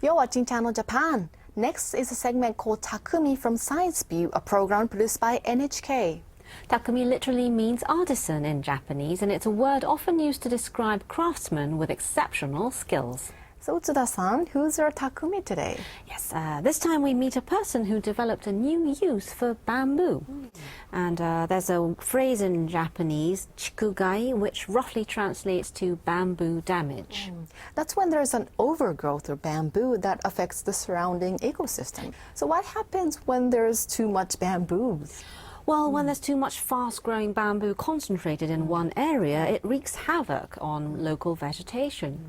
You're watching Channel Japan. Next is a segment called Takumi from Science View, a program produced by NHK. Takumi literally means artisan in Japanese, and it's a word often used to describe craftsmen with exceptional skills. So Utsuda-san, who's our Takumi today? Yes, this time we meet a person who developed a new use for bamboo. And there's a phrase in Japanese, chikugai, which roughly translates to bamboo damage. That's when there's an overgrowth of bamboo that affects the surrounding ecosystem. So what happens when there's too much bamboo? Well, when there's too much fast-growing bamboo concentrated in one area, it wreaks havoc on local vegetation.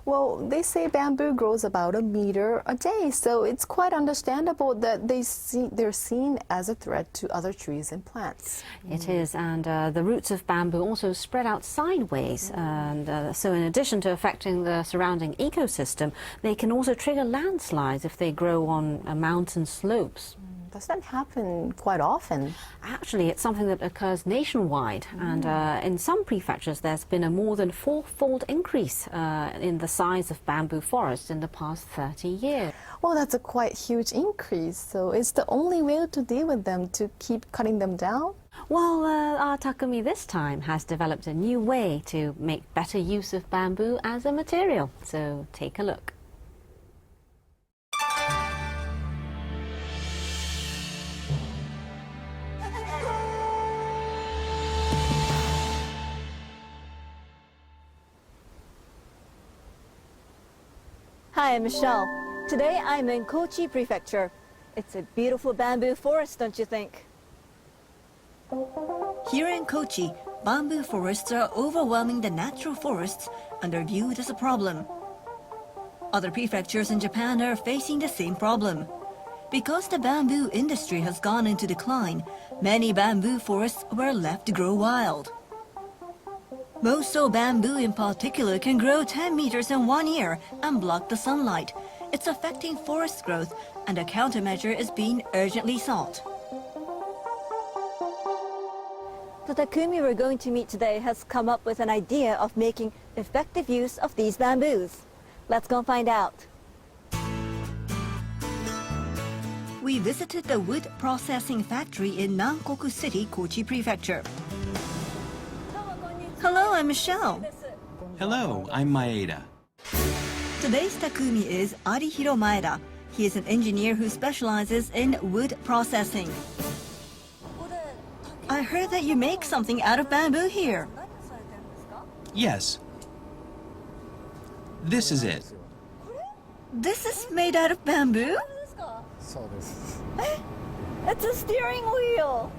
Well, they say bamboo grows about a meter a day, so it's quite understandable that they're seen as a threat to other trees and plants. It is, and the roots of bamboo also spread out sideways, and so in addition to affecting the surrounding ecosystem, they can also trigger landslides if they grow on mountain slopes. Does that happen quite often? Actually, it's something that occurs nationwide, and in some prefectures there's been a more than fourfold increase in the size of bamboo forests in the past 30 years. Well, that's a quite huge increase, so it's the only way to deal with them, to keep cutting them down? Well, our Takumi this time has developed a new way to make better use of bamboo as a material, so take a look. Hi, I'm Michelle. Today I'm in Kochi Prefecture. It's a beautiful bamboo forest, don't you think? Here in Kochi, bamboo forests are overwhelming the natural forests and are viewed as a problem. Other prefectures in Japan are facing the same problem. Because the bamboo industry has gone into decline, many bamboo forests were left to grow wild. Moso bamboo in particular can grow 10 meters in 1 year and block the sunlight. It's affecting forest growth, and a countermeasure is being urgently sought. The Takumi we're going to meet today has come up with an idea of making effective use of these bamboos. Let's go and find out. We visited the wood processing factory in Nankoku City, Kochi Prefecture. Hello, I'm Michelle. Hello, I'm Maeda. Today's Takumi is Arihiro Maeda. He is an engineer who specializes in wood processing. I heard that you make something out of bamboo here. Yes. This is it. This is made out of bamboo? It's a steering wheel!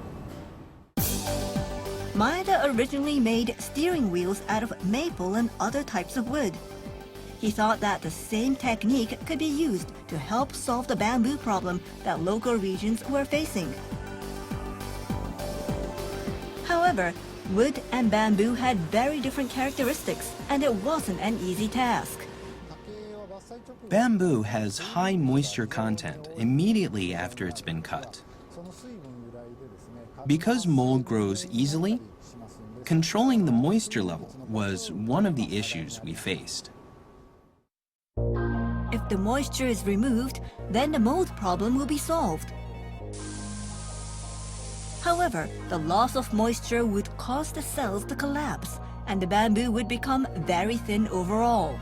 Maeda originally made steering wheels out of maple and other types of wood. He thought that the same technique could be used to help solve the bamboo problem that local regions were facing. However, wood and bamboo had very different characteristics, and it wasn't an easy task. Bamboo has high moisture content immediately after it's been cut. Because mold grows easily, controlling the moisture level was one of the issues we faced. If the moisture is removed, then the mold problem will be solved. However, the loss of moisture would cause the cells to collapse, and the bamboo would become very thin overall.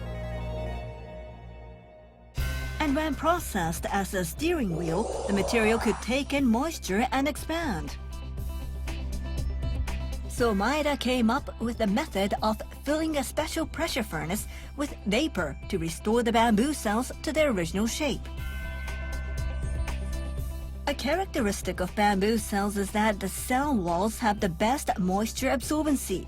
And when processed as a steering wheel, the material could take in moisture and expand. So Maeda came up with the method of filling a special pressure furnace with vapor to restore the bamboo cells to their original shape. A characteristic of bamboo cells is that the cell walls have the best moisture absorbency.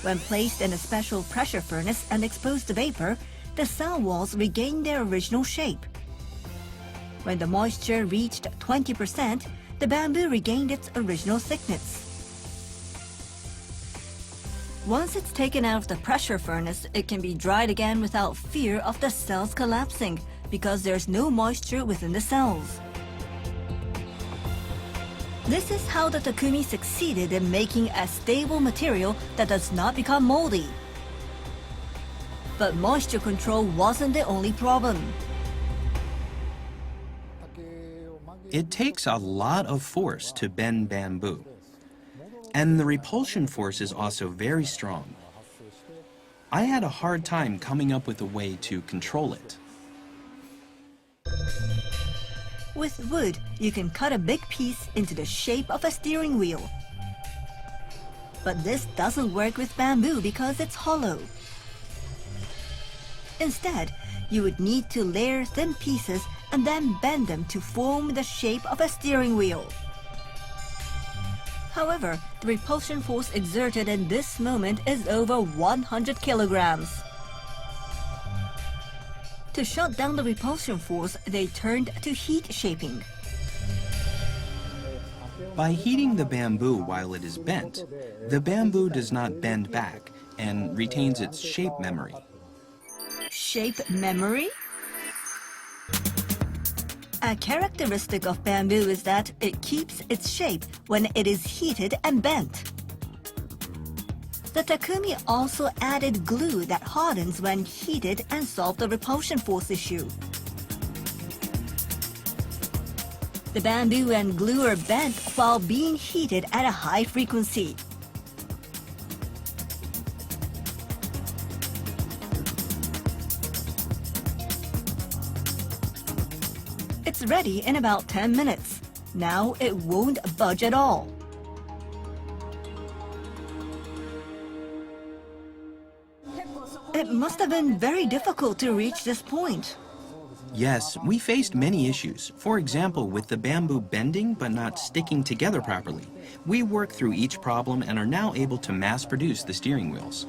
When placed in a special pressure furnace and exposed to vapor, the cell walls regain their original shape. When the moisture reached 20%, the bamboo regained its original thickness. Once it's taken out of the pressure furnace, it can be dried again without fear of the cells collapsing, because there's no moisture within the cells. This is how the Takumi succeeded in making a stable material that does not become moldy. But moisture control wasn't the only problem. It takes a lot of force to bend bamboo. And the repulsion force is also very strong. I had a hard time coming up with a way to control it. With wood, you can cut a big piece into the shape of a steering wheel. But this doesn't work with bamboo because it's hollow. Instead, you would need to layer thin pieces and then bend them to form the shape of a steering wheel. However, the repulsion force exerted in this moment is over 100 kilograms. To shut down the repulsion force, they turned to heat shaping. By heating the bamboo while it is bent, the bamboo does not bend back and retains its shape memory. Shape memory? A characteristic of bamboo is that it keeps its shape when it is heated and bent. The Takumi also added glue that hardens when heated and solved the repulsion force issue. The bamboo and glue are bent while being heated at a high frequency. It's ready in about 10 minutes. Now it won't budge at all. It must have been very difficult to reach this point. Yes, we faced many issues. For example, with the bamboo bending but not sticking together properly. We worked through each problem and are now able to mass produce the steering wheels.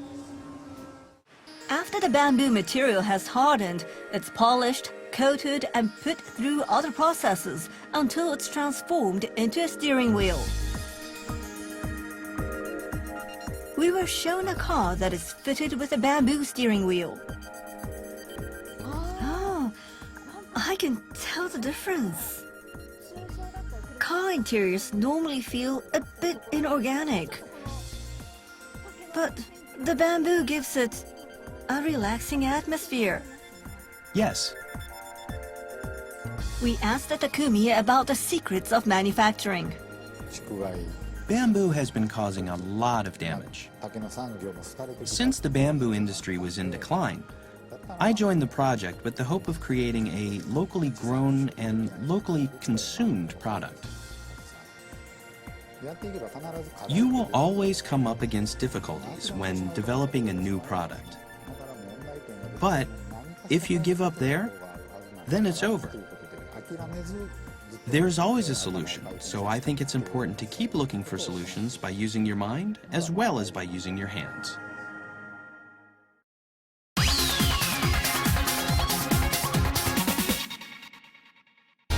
After the bamboo material has hardened, it's polished, coated, and put through other processes until it's transformed into a steering wheel. We were shown a car that is fitted with a bamboo steering wheel. Oh, I can tell the difference. Car interiors normally feel a bit inorganic, but the bamboo gives it a relaxing atmosphere. Yes, We asked the Takumi about the secrets of manufacturing. bamboo has been causing a lot of damage. Since the bamboo industry was in decline, I joined the project with the hope of creating a locally grown and locally consumed product. You will always come up against difficulties when developing a new product. But if you give up there, then it's over. There's always a solution, so I think it's important to keep looking for solutions by using your mind as well as by using your hands.